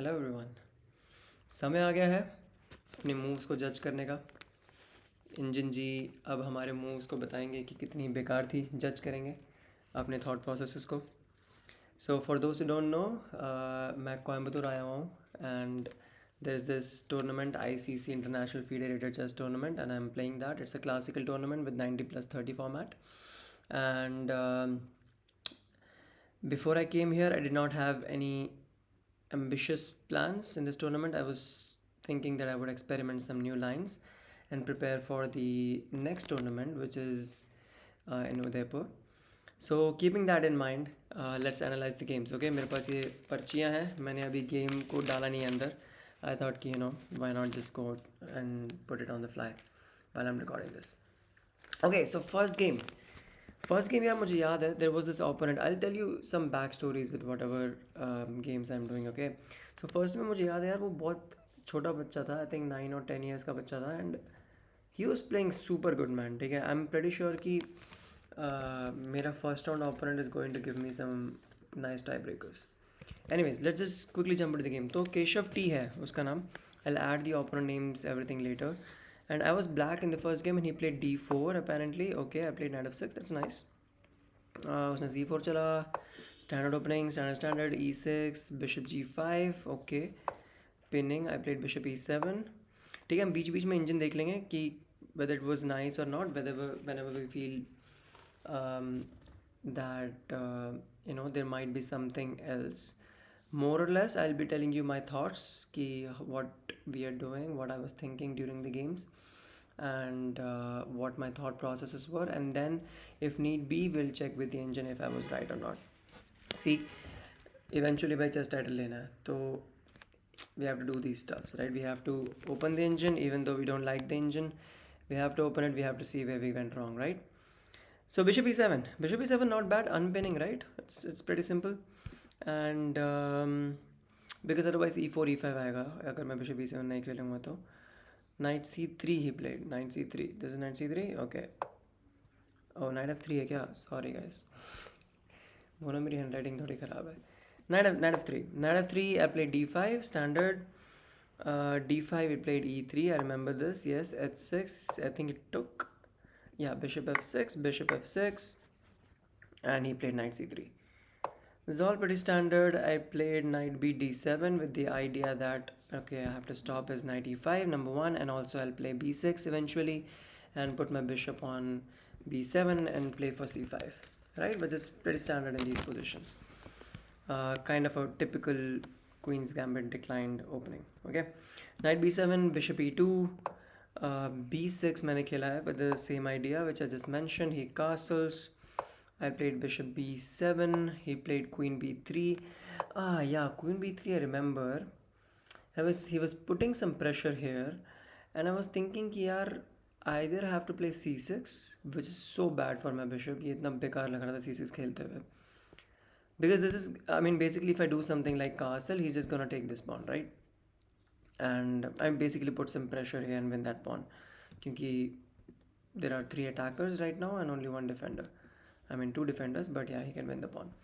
Hello everyone. समय आ गया है अपने मूव्स को जज करने का। इंजन जी अब हमारे मूव्स को बताएंगे कि कितनी बेकार थी, जज करेंगे अपने थॉट प्रोसेसेस को। सो फॉर दोस्त डोंट नो, मैं कोयम्बतूर आया हूँ and there is this tournament ICC international FIDE rated chess tournament and I am playing that. It's a classical tournament with 90+30 format. And before I came here, I did not have any ambitious plans in this tournament. I was thinking that I would experiment some new lines and prepare for the next tournament, which is in Udaipur. So keeping that in mind, let's analyze the games. Okay, मेरे पास ये पर्चियाँ हैं, मैंने अभी game को डाला नहीं अंदर. I thought कि why not just go and put it on the fly while I'm recording this. Okay, so first game यार मुझे याद है, there was this opponent. I'll tell you some back stories with whatever games I'm doing. Okay, so first में मुझे याद है यार, वो बहुत छोटा बच्चा था. I think 9 or 10 years का बच्चा था and he was playing super good, man. ठीक है, I'm pretty sure कि मेरा first round opponent is going to give me some nice tiebreakers. Anyways, let's just quickly jump into the game. तो Keshav T है उसका नाम. I'll add the opponent names, everything later. And I was black in the first game and he played d4 apparently. Okay, I played knight f6. That's nice. उसने c4 चला. Standard opening, standard e6, bishop g5. Okay, pinning. I played bishop e7. ठीक है, हम बीच बीच में engine देख लेंगे कि whether it was nice or not, whenever we feel that there might be something else. More or less, I'll be telling you my thoughts ki what we are doing, what I was thinking during the games, and what my thought processes were, and then if need be we'll check with the engine if I was right or not. See, eventually by chess title lena hai, so we have to do these stuffs, right? We have to open the engine even though we don't like the engine. We have to open it, we have to see where we went wrong, right? So bishop e7, not bad. Unpinning, right? It's pretty simple. And because otherwise e4 e5 आएगा अगर मैं bishop e7 नहीं खेलूँगा तो. Knight c3 he played. Knight c3. This is knight c3. Okay. Oh, knight f3 है क्या? Sorry guys. वो ना मेरी handwriting थोड़ी ख़राब है. Knight f3. Knight f3. I played d5 standard. D5 he played e3. I remember this. Yes, h6. I think it took. Yeah, bishop f6, and he played knight c3. This is all pretty standard. I played knight b d7 with the idea that okay, I have to stop his knight e5, number one, and also I'll play b6 eventually and put my bishop on b7 and play for c5, right? But it's pretty standard in these positions. Kind of a typical queen's gambit declined opening. Okay, knight b7, bishop e2, b6 मैंने खेला है with the same idea which I just mentioned. He castles. I played bishop b7. He played queen b3. Yeah, queen b3 I remember. He was putting some pressure here and I was thinking कि यार I either have to play c6, which is so bad for my bishop. ये इतना बेकार लग रहा था c6 खेलते हुए, because this is, I mean, basically if I do something like castle, he's just gonna take this pawn, right? And I basically put some pressure here and win that pawn क्योंकि there are 3 attackers right now and only 1 defender. I mean 2 defenders, but yeah, he can win the pawn.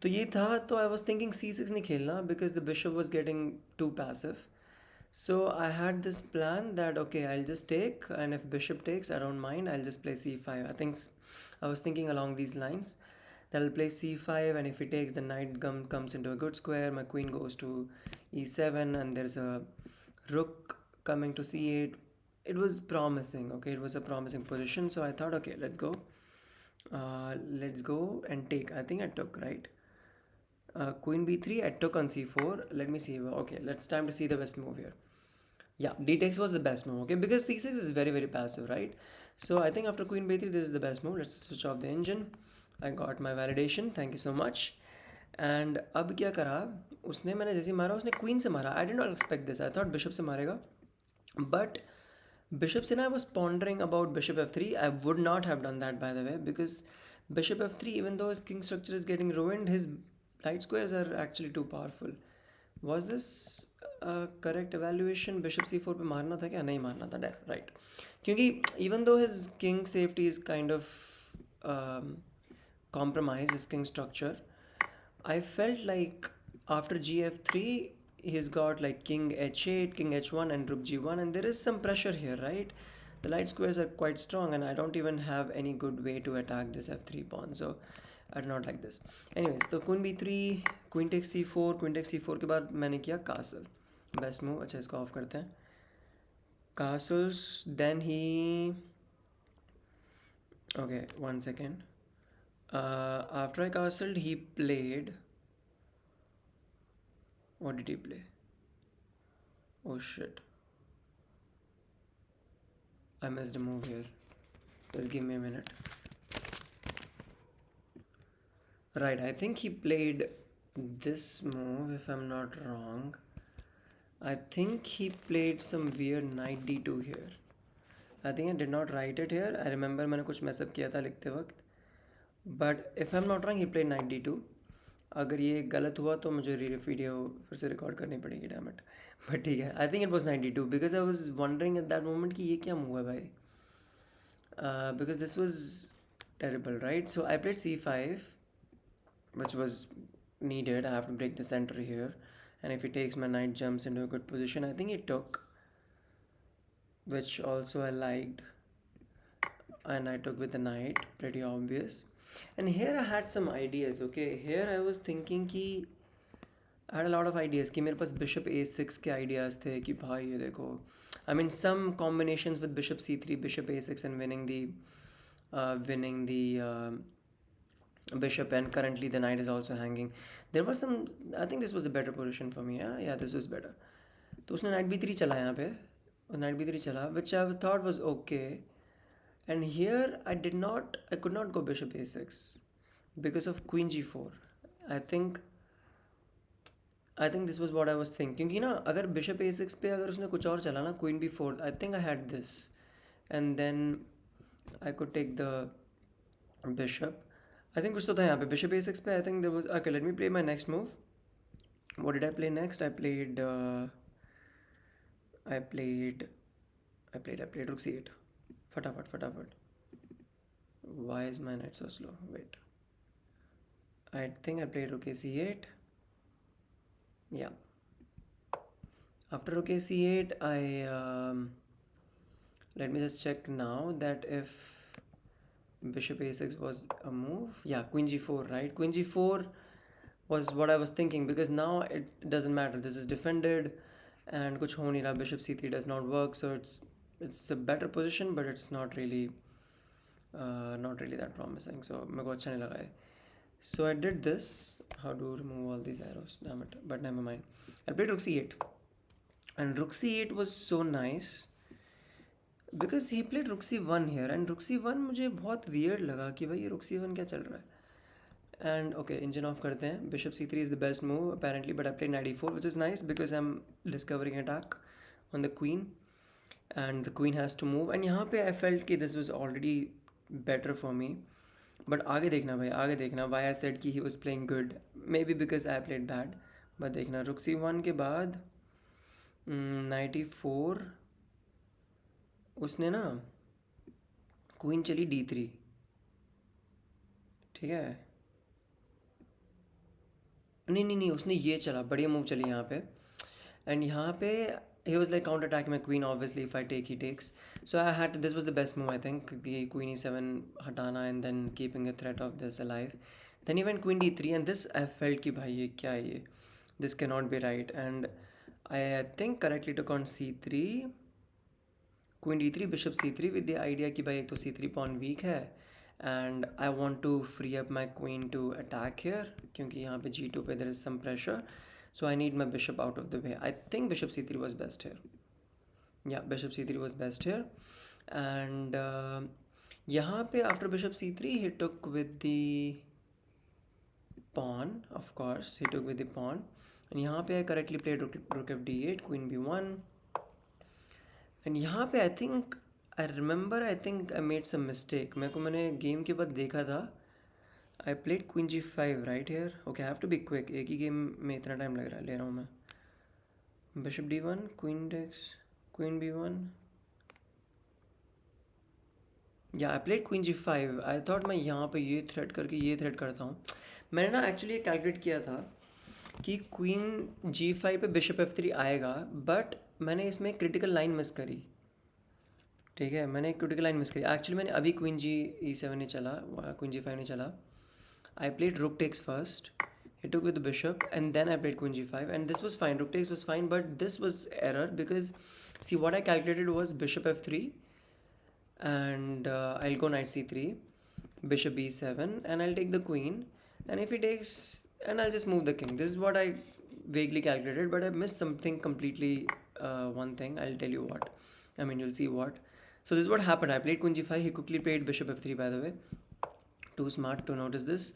तो ये था, तो I was thinking c6 नहीं खेलना because the bishop was getting too passive. So I had this plan that okay, I'll just take, and if bishop takes, I don't mind, I'll just play c5. I was thinking along these lines that I'll play c5, and if he takes, the knight comes into a good square, my queen goes to e7, and there's a rook coming to c8. It was promising. Okay, it was a promising position, so I thought okay, let's go and take. I think I took, right? Queen b3, I took on c4. Let me see. Okay, let's time to see the best move here. Yeah, d takes was the best move. Okay, because c6 is very very passive, right? So I think after queen b3, this is the best move. Let's switch off the engine. I got my validation. Thank you so much. And अब क्या करा उसने, मैंने जैसे मारा उसने queen से मारा. I did not expect this. I thought bishop से मारेगा, but bishop से ना, I was pondering about bishop f3. I would not have done that, by the way, because bishop f3, even though his king structure is getting ruined, his light squares are actually too powerful. Was this a correct evaluation? Bishop c4 पे मारना था क्या? नहीं मारना था, right? क्योंकि even though his king safety is kind of compromised, his king structure, I felt like after gf3 he's got like king h8, king h1, and rook g1, and there is some pressure here, right? The light squares are quite strong, and I don't even have any good way to attack this f3 pawn, so I do not like this. Anyways, तो queen b3, queen takes c4, queen takes c4 के बाद मैंने किया castle. Best move. अच्छा, इसको of करते हैं. Castles, then he... Okay, 1 second. After I castled, he played... What did he play? Oh shit. I missed a move here. Just give me a minute. Right, I think he played this move, if I'm not wrong. I think he played some weird knight d2 here. I think I did not write it here. I remember मैंने कुछ mess up किया था लिखते वक्त. But if I'm not wrong, he played knight d2. अगर ये गलत हुआ तो मुझे वीडियो फिर से रिकॉर्ड करनी पड़ेगी, डैम इट. बट ठीक है, I think it was 92 because I was wondering at that moment कि ये क्या मूव है भाई. Because this was terrible, right? So I played c5 which was needed. I have to break the center here, and if he takes, my knight jumps into a good position. I think he took, which also I liked, and I took with the knight, pretty obvious. And here I had some ideas. Okay, here I was thinking कि I had a lot of ideas कि मेरे पास bishop a6 के ideas थे कि भाई ये देखो, I mean some combinations with bishop c3, bishop a6, and winning the bishop, and currently the knight is also hanging. There was some, I think this was a better position for me. Yeah, this was better. तो उसने knight b3 चला यहाँ पे, और knight b3 चला, which I thought was okay. And here I could not go bishop a6 because of queen g4. I think this was what I was thinking, क्योंकि ना अगर bishop a6 पे अगर उसने कुछ और चला ना, queen b4, I think I had this, and then I could take the bishop. I think कुछ तो था यहाँ पे bishop a6 पे. I think there was, okay, let me play my next move. What did I play next? I played rook c8. फटाफट. Why is my knight so slow? Wait. I think I played rook c8. Yeah. After rook c8, let me just check now that if bishop a6 was a move. Yeah, queen g4, right? Queen g4 was what I was thinking, because now it doesn't matter. This is defended, and kuch ho nahi raha. Bishop c3 does not work, so it's a better position, but it's not really that promising. So मेरे को अच्छा नहीं लगा है. So I did this. How to remove all these arrows? Damn it. But never mind. I played rook c8, and rook c8 was so nice because he played rook c1 here, and rook c1 मुझे बहुत weird लगा कि भाई ये rook c1 क्या चल रहा है. And okay, engine off करते हैं. Bishop c3 is the best move apparently, but I played knight e4, which is nice because I'm discovering attack on the queen, and the queen has to move. And यहाँ पे I felt कि this was already better for me. But आगे देखना भाई, आगे देखना. Why I said कि he was playing good, maybe because I played bad. But देखना, rook c1 के बाद knight e4, उसने ना queen चली d3, ठीक है? नहीं, उसने ये चला, बढ़िया मूव चली यहाँ पे. एंड यहाँ पे he was like counter attacking my queen. Obviously if I take, he takes, so I had to, this was the best move I think, the queen e7 हटाना and then keeping the threat of this alive. Then he went queen d3, and this I felt कि भाई ये क्या है ये, this cannot be right. And I think correctly took on c3, queen d3, bishop c3, with the idea कि भाई एक तो c3 pawn weak है, and I want to free up my queen to attack here, क्योंकि यहाँ पे g2 पे there is some pressure, so I need my bishop out of the way. I think bishop c3 was best here. Yeah, bishop c3 was best here. And यहाँ पे after bishop c3 he took with the pawn. Of course he took with the pawn, and यहाँ पे I correctly played rook f d8, queen b1. And यहाँ पे I think I made some mistake. मैंने game के बाद देखा था. I played queen g5 right here. Okay, I have to be quick. एक ही गेम में इतना टाइम ले रहा हूँ मैं. Bishop d1, queen takes, queen b1. Yeah, I played queen g5. I thought मैं यहाँ पे ये थ्रेड करके ये थ्रेड करता हूँ. मैंने ना एक्चुअली कैलकुलेट किया था कि क्वीन G5 पे बिशप F3 आएगा, बट मैंने इसमें क्रिटिकल लाइन मिस करी। ठीक है, मैंने एक क्रिटिकल लाइन मिस करी एक्चुअली। मैंने अभी क्वीन G7 नहीं चला, क्वीन G5 नहीं चला। I played rook takes first. He took with the bishop, and then I played queen G5, and this was fine. Rook takes was fine, but this was error because see what I calculated was bishop F3, and I'll go knight C3, bishop B7, and I'll take the queen. And if he takes, and I'll just move the king. This is what I vaguely calculated, but I missed something completely. One thing I'll tell you what. I mean, you'll see what. So this is what happened. I played queen G5. He quickly played bishop F3. By the way, too smart to notice this.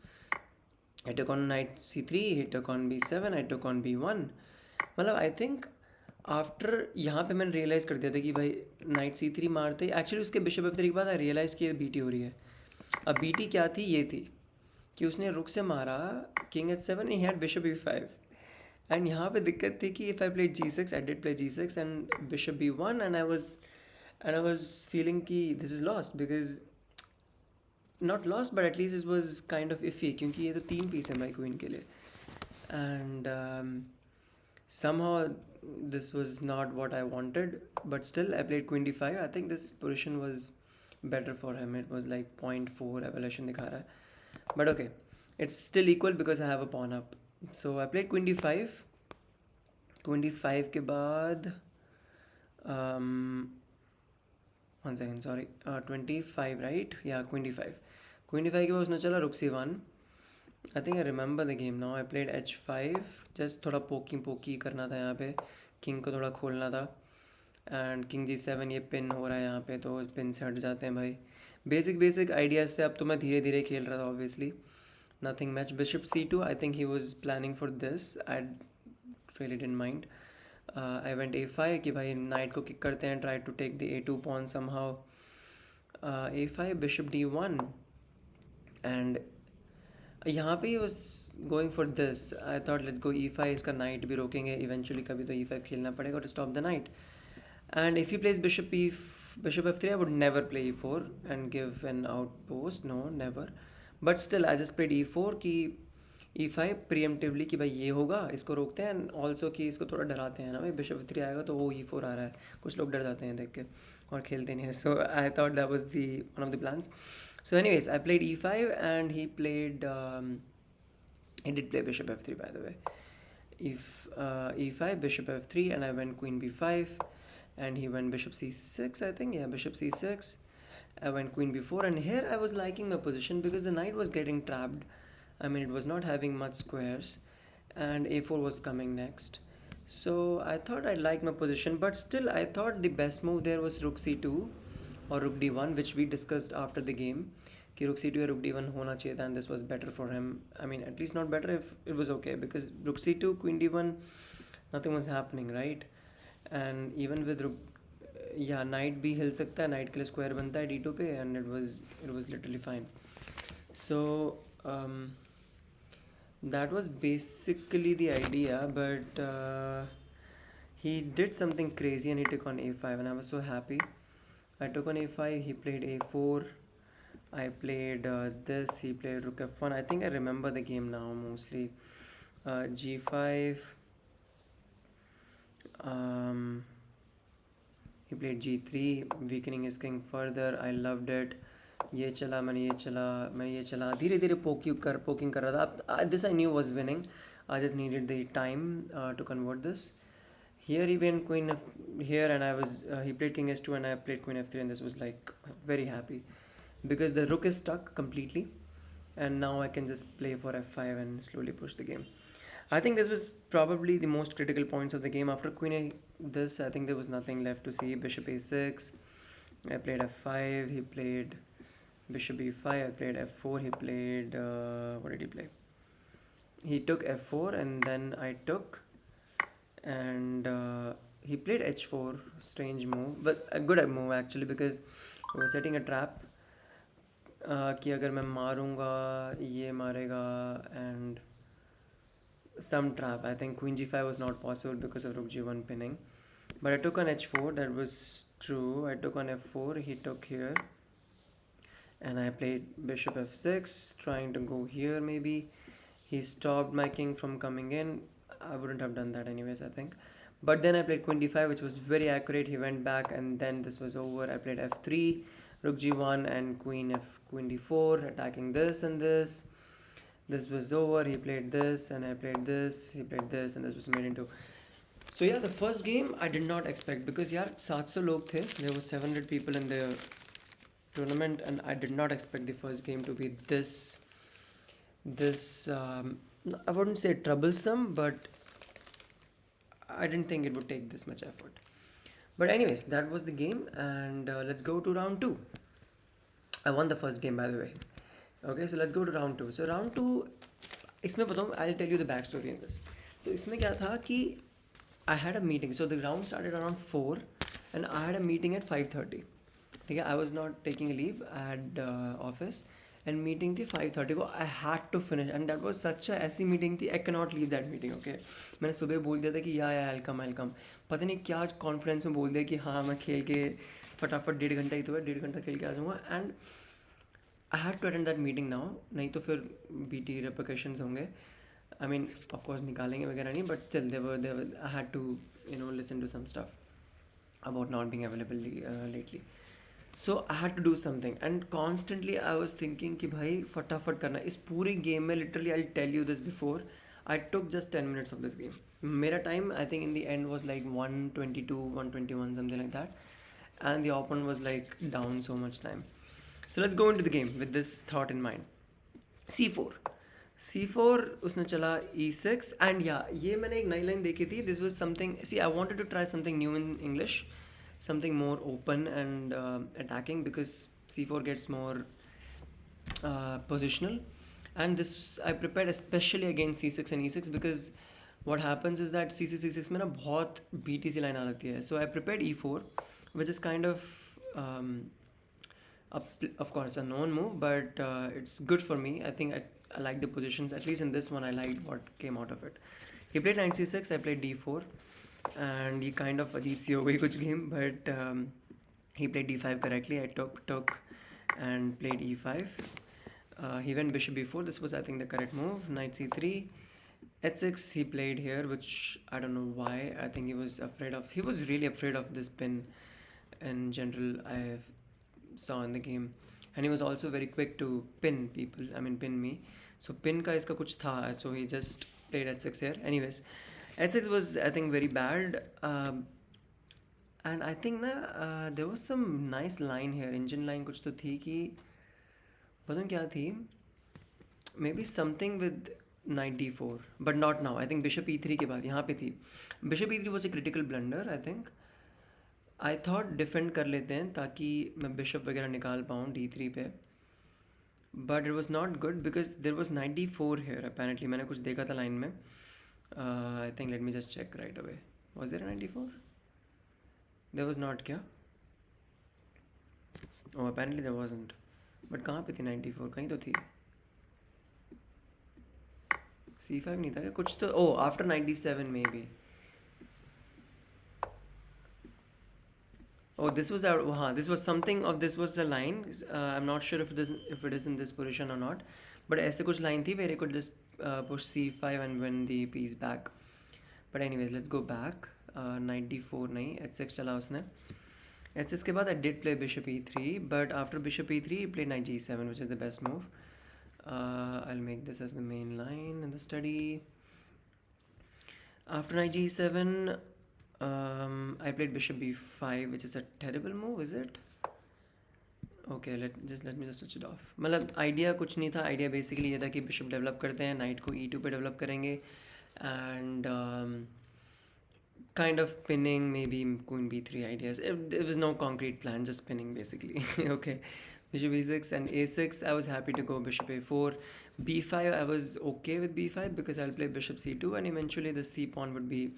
I took on knight C3, he took on B7, I took on B1. मतलब I think after यहाँ पे मैंने realise कर दिया था कि भाई night C3 मारते, एक्चुअली उसके बिशप F3 के बाद आई रियलाइज़ कि ये बीटी हो रही है। अब बीटी क्या थी, ये थी कि उसने रुक से मारा king H7, he had bishop B5, and यहाँ पे दिक्कत थी कि if I played G6, I did play G6 and bishop B1, and I was feeling कि this is lost, because not lost but at least it was kind of iffy, क्योंकि ये तो 3 piece है भाई क्वीन के लिए। And somehow this was not what I wanted, but still I played queen d5. I think this position was better for him. It was like 0.4 evolution दिखा रहा है, but okay, it's still equal because I have a pawn up. So I played queen d5. queen d5 के बाद um, 1 second, sorry, 25, right? Yeah, queen d5. queen d5 के बाद उसने चला rook c1. I think I remember the game now. I played h5. Just थोड़ा poke करना था यहाँ पे, किंग को थोड़ा खोलना था। एंड किंग G7, ये पिन हो रहा है यहाँ पे, तो पिन से हट जाते हैं भाई। बेसिक आइडियाज़ थे, अब तो मैं धीरे धीरे खेल रहा था obviously. Nothing match. Bishop C2, I think he was planning for this, I really didn't mind. I went A5 कि भाई नाइट को किक करते हैं, try to take the A2 pawn somehow. A5 bishop D1, and यहाँ पे was going for this. I thought let's go E5, इसका night भी रोकेंगे इवेंचुअली, कभी तो E5 खेलना पड़ेगा to stop the knight. And if you place bishop F3, I would never play E4 and give an outpost, no never. But still I just played E4 कि E5 प्रीएम्प्टिवली कि भाई ये होगा, इसको रोकते हैं, एंड ऑल्सो कि इसको थोड़ा डराते हैं ना भाई, बिशप F3 आएगा तो वो E4 आ रहा है, कुछ लोग डर जाते हैं देख के और खेलते नहीं है। So I thought that was the one of the plans. So anyways, I played E5 and he played, he did play bishop F3 by the way. If E5, bishop F3, and I went queen B5, and he went bishop C6, I think, yeah, bishop C6. I went queen B4, and here I was liking my position because the knight was getting trapped. I mean, it was not having much squares, and A4 was coming next. So I thought I liked my position, but still I thought the best move there was rook C2 or rook D1, which we discussed after the game कि rook C2 या rook D1 होना चाहिए था, and this was better for him. I mean, at least not better, if it was okay, because rook C2, queen D1, nothing was happening, right? And even with rook, yeah, knight भी हिल सकता है, knight के लिए square बनता है D2 पे, and it was literally fine. So that was basically the idea, but he did something crazy and he took on A5, and I was so happy. I took on A5, he played A4, I played this, he played rook F1. I think I remember the game now mostly. G5, he played G3, weakening his king further. I loved it. ये चला, मैंने ये चला, धीरे धीरे poking कर रहा था. This I knew was winning. I just needed the time to convert this. Here he went queen here, and he played king S2 and I played queen F3, and this was like very happy because the rook is stuck completely, and now I can just play for F5 and slowly push the game. I think this was probably the most critical points of the game. After queen I think there was nothing left to see. Bishop A6, I played F5, he played bishop E5, I played F4, he played what did he play? He took F4 and then I took, and he played H4, strange move, but a good move actually, because he was setting a trap कि अगर मैं मारूंगा ये मारेगा, and some trap. I think queen G5 was not possible because of rook G1 pinning, but I took on H4, that was true. I took on F4, he took here, and I played bishop F6, trying to go here maybe. He stopped my king from coming in. I wouldn't have done that anyways, I think. But then I played queen d5, which was very accurate. He went back, and then this was over. I played f3, rook g1, and queen d4, attacking this and this. This was over. He played this, and I played this. He played this, and this was made into. So yeah, the first game I did not expect because yeah, 700 log the. There were 700 people in the tournament, and I did not expect the first game to be this. I wouldn't say troublesome, but I didn't think it would take this much effort. But anyways, that was the game, and let's go to round two. I won the first game, by the way. Okay, so let's go to round two. So round two, इसमें बताऊँ, I'll tell you the backstory in this. तो इसमें क्या था कि I had a meeting. So the round started around 4, and I had a meeting at 5:30. ठीक है, I was not taking a leave. I had office, and meeting थी 5:30 को. I had to finish, and that was such a ऐसी meeting थी. I cannot leave that meeting. Okay, मैंने सुबह बोल दिया था कि या I'll come. पता नहीं क्या कॉन्फिडेंस में बोल दिया कि हाँ मैं खेल के फटाफट 1.5 घंटा ही तो है, 1.5 घंटा खेल के आ जाऊँगा. And I had to attend that meeting now, नहीं तो फिर BT repercussions होंगे. I mean, of course निकालेंगे वगैरह नहीं, but still they were I had to listen to some stuff about not being available lately. So I had to do something, and constantly I was thinking कि भाई फटाफट करना. इस पूरी game में literally, I'll tell you this before, I took just 10 minutes of this game. मेरा time I think in the end was like 1:22, 1:21, something like that, and the opponent was like down so much time. So let's go into the game with this thought in mind. C4 उसने चला E6, and yeah, ये मैंने एक नई line देखी थी. This was something, see, I wanted to try something new in English, something more open and attacking, because C4 gets more positional, and this I prepared especially against C6 and E6, because what happens is that C6 में ना बहुत BTC line आ लगती है. So I prepared E4, which is kind of of course a known move, but it's good for me. I think I like the positions. At least in this one, I liked what came out of it. He played knight c6, I played d4, and he kind of ajeeb si ho gayi kuch game, but he played d5 correctly. I took and played e5. He went bishop b4. This was, I think, the correct move. Knight c3, h6 he played here, which I don't know why. I think he was really afraid of this pin in general, I saw in the game. And he was also very quick to pin me. So pin ka iska kuch tha, so he just played h6 here. Anyways, h6 was, I think, very bad. And I think there was some nice line here. Engine line kuch to thi ki पता क्या थी, maybe something with knight d4, but not now. I think bishop e3 के बाद यहाँ पे थी. Bishop e3 was a critical blunder, I think. I thought defend कर लेते हैं ताकि मैं bishop वगैरह निकाल पाऊँ d3 पे, but it was not good because there was knight d4 here apparently. मैंने कुछ देखा था line में. I think let me just check right away. Was there a knight d4? There was not, क्या? Oh, apparently there wasn't. But कहाँ पे थी knight d4? कहीं तो थी. c5 नहीं था क्या? कुछ तो, oh, after knight d7 maybe. Oh, this was this was something of, this was a line. I'm not sure if it is in this position or not, but ऐसे कुछ line थी where I could just push c5 and win the piece back. But anyways, let's go back. Knight d4 नहीं, h6 चला उसने. h6 के बाद I did play bishop e3, but after bishop e3 he played knight g7, which is the best move. I'll make this as the main line in the study. After knight g7, I played bishop b5, which is a terrible move, is it? Okay, let me just switch it off. मतलब idea कुछ नहीं था. Idea basically ये था कि bishop develop करते हैं, knight को e2 पे develop करेंगे, and kind of pinning maybe queen b3 ideas. There was no concrete plan, just pinning basically. Okay, bishop e6 and a6. I was happy to go bishop a4. b5, I was okay with b5 because I'll play bishop c2, and eventually the c pawn would be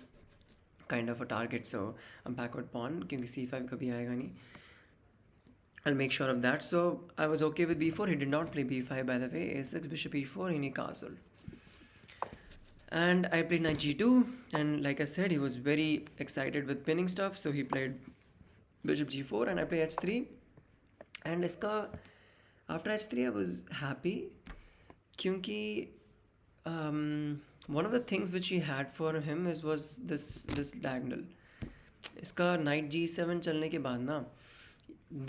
kind of a target, so a backward pawn, क्योंकि c5 कभी आएगा नहीं. I'll make sure of that. So I was okay with b4. He did not play b5, by the way. a6, bishop e4, and he castled. And I played knight g2, and like I said, he was very excited with pinning stuff, so he played bishop g4, and I played h3. And after h3 I was happy, क्योंकि one of the things which he had for him is was this diagonal. इसका knight g7 चलने के बाद ना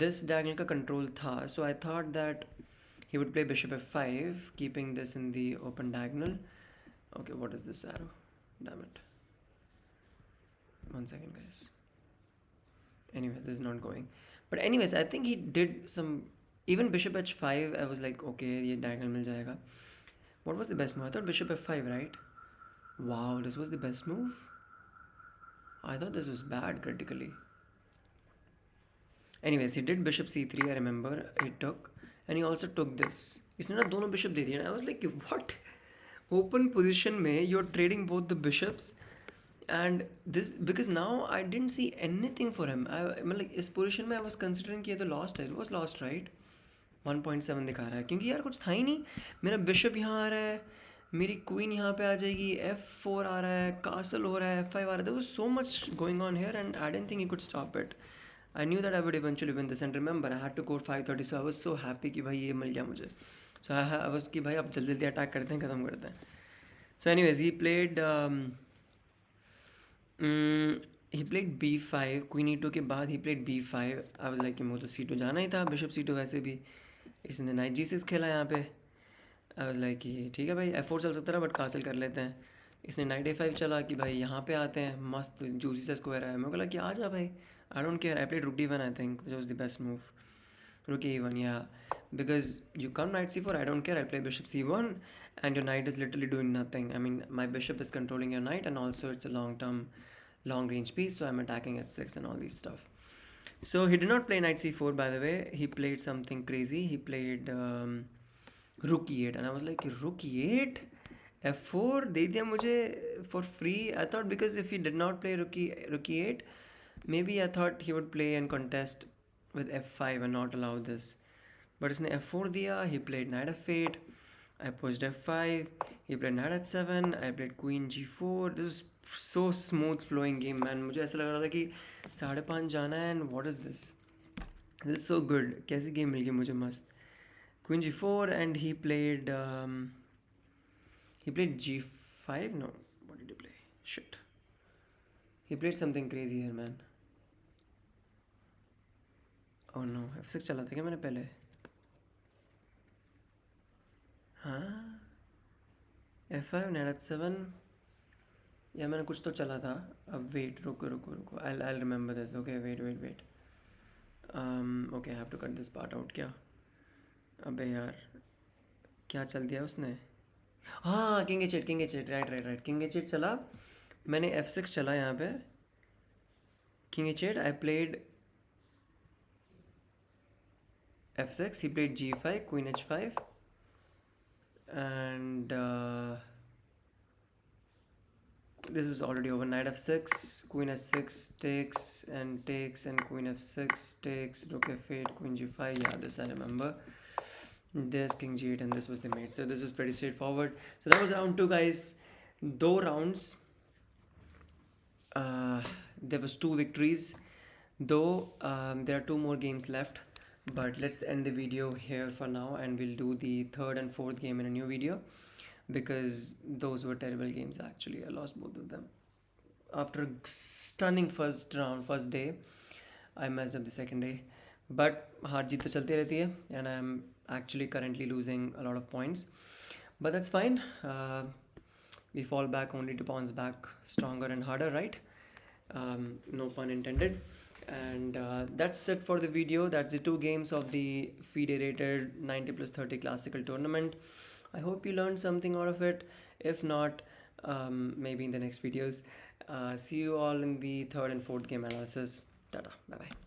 this diagonal का control था, so I thought that he would play bishop f5 keeping this in the open diagonal. Okay, what is this arrow? Damn it. One second, guys. Anyway, this is not going, but anyways I think he did some, even bishop h5 I was like okay ये diagonal मिल जाएगा. What was the best move? I thought bishop f5, right? Wow, this was the best move. I thought this was bad critically. Anyways, he did bishop c3, I remember. He took, and he also took this. इसने ना दोनों bishop दे दिए. I was like, what? Open position में you're trading both the bishops, and this because now I didn't see anything for him. I मतलब इस position में I was considering कि ये तो lost है. It was lost, right? 1.7 दिखा रहा है क्योंकि यार कुछ था ही नहीं. मेरा bishop यहाँ आ रहा है, मेरी क्वीन यहाँ पे आ जाएगी, f4 आ रहा है, कासल हो रहा है, f5 आ रहा है. There was so much going on here and I didn't think he could stop it. I knew that I would eventually win this, and remember I had to go 530, so I was so happy कि भाई ये मिल गया मुझे. So I was कि भाई अब जल्दी जल्दी अटैक करते हैं, ख़त्म करते हैं. So anyways, he played b5, queen e2 के बाद he played b5. I was like कि मुझे तो c2 जाना ही था, bishop c2 वैसे भी. इसने knight g6 खेला यहाँ पे. I was like कि ठीक है भाई f4 चल सकता था बट कासल कर लेते हैं. इसने knight a5 चला कि भाई यहाँ पे आते हैं, मस्त जूसी सा स्क्वायर है. मैं बोला कि आ जा भाई, I don't care. I played rook d1 I think, which was the best move. Rook a1, yeah. Because you come knight c4, I don't care. I play bishop c1 and your knight is literally doing nothing. I mean, my bishop is controlling your knight and also it's a long range piece, so I'm attacking at 6 and all these stuff. So he did not play knight c4, by the way. He played something crazy. He played rook e8 and I was like, rook e8? f4 दे दिया मुझे for free. I thought because if he did not play rook e8, maybe I thought he would play and contest with f5 and not allow this. But इसने f4 दिया. He played knight f8. I pushed f5. He played knight h7. I played queen g4. This was so smooth flowing game, man. मुझे ऐसा लग रहा था कि 5.5 जाना है. And what is this? This is so good. कैसी game मिल गई मुझे मस्त. Queen g4 and he played g5. No, what did he play? Shit. He played something crazy here, man. Oh no, f6 चला था क्या मैंने पहले? हाँ, f5 knight h7. या मैंने कुछ तो चला था. अब wait, रुको. I'll remember this. Okay, wait. Okay, I have to cut this part out. क्या? अबे यार, क्या चल दिया उसने? हाँ, king h8. Right. King h8 चला. मैंने f6 चला यहाँ पे. King h8. I played f6. He played g5, queen h5, and this was already over. Knight f6, queen s6 takes, and queen f6 takes, rook f8, queen g5. Yeah, this I remember. This king g8 and this was the mate. So this was pretty straightforward. So that was round 2, guys. 2 rounds. There was 2 victories, though there are 2 more games left, but let's end the video here for now and we'll do the 3rd and 4th game in a new video, because those were terrible games actually. I lost both of them. After a stunning first day, I messed up the second day, but हार जीत तो चलती रहती है and I'm actually currently losing a lot of points, but that's fine. We fall back only to bounce back stronger and harder, right? No pun intended. And that's it for the video. That's the 2 games of the Fide rated 90+30 classical tournament. I hope you learned something out of it. If not, maybe in the next videos. See you all in the 3rd and 4th game analysis. Tata, bye bye.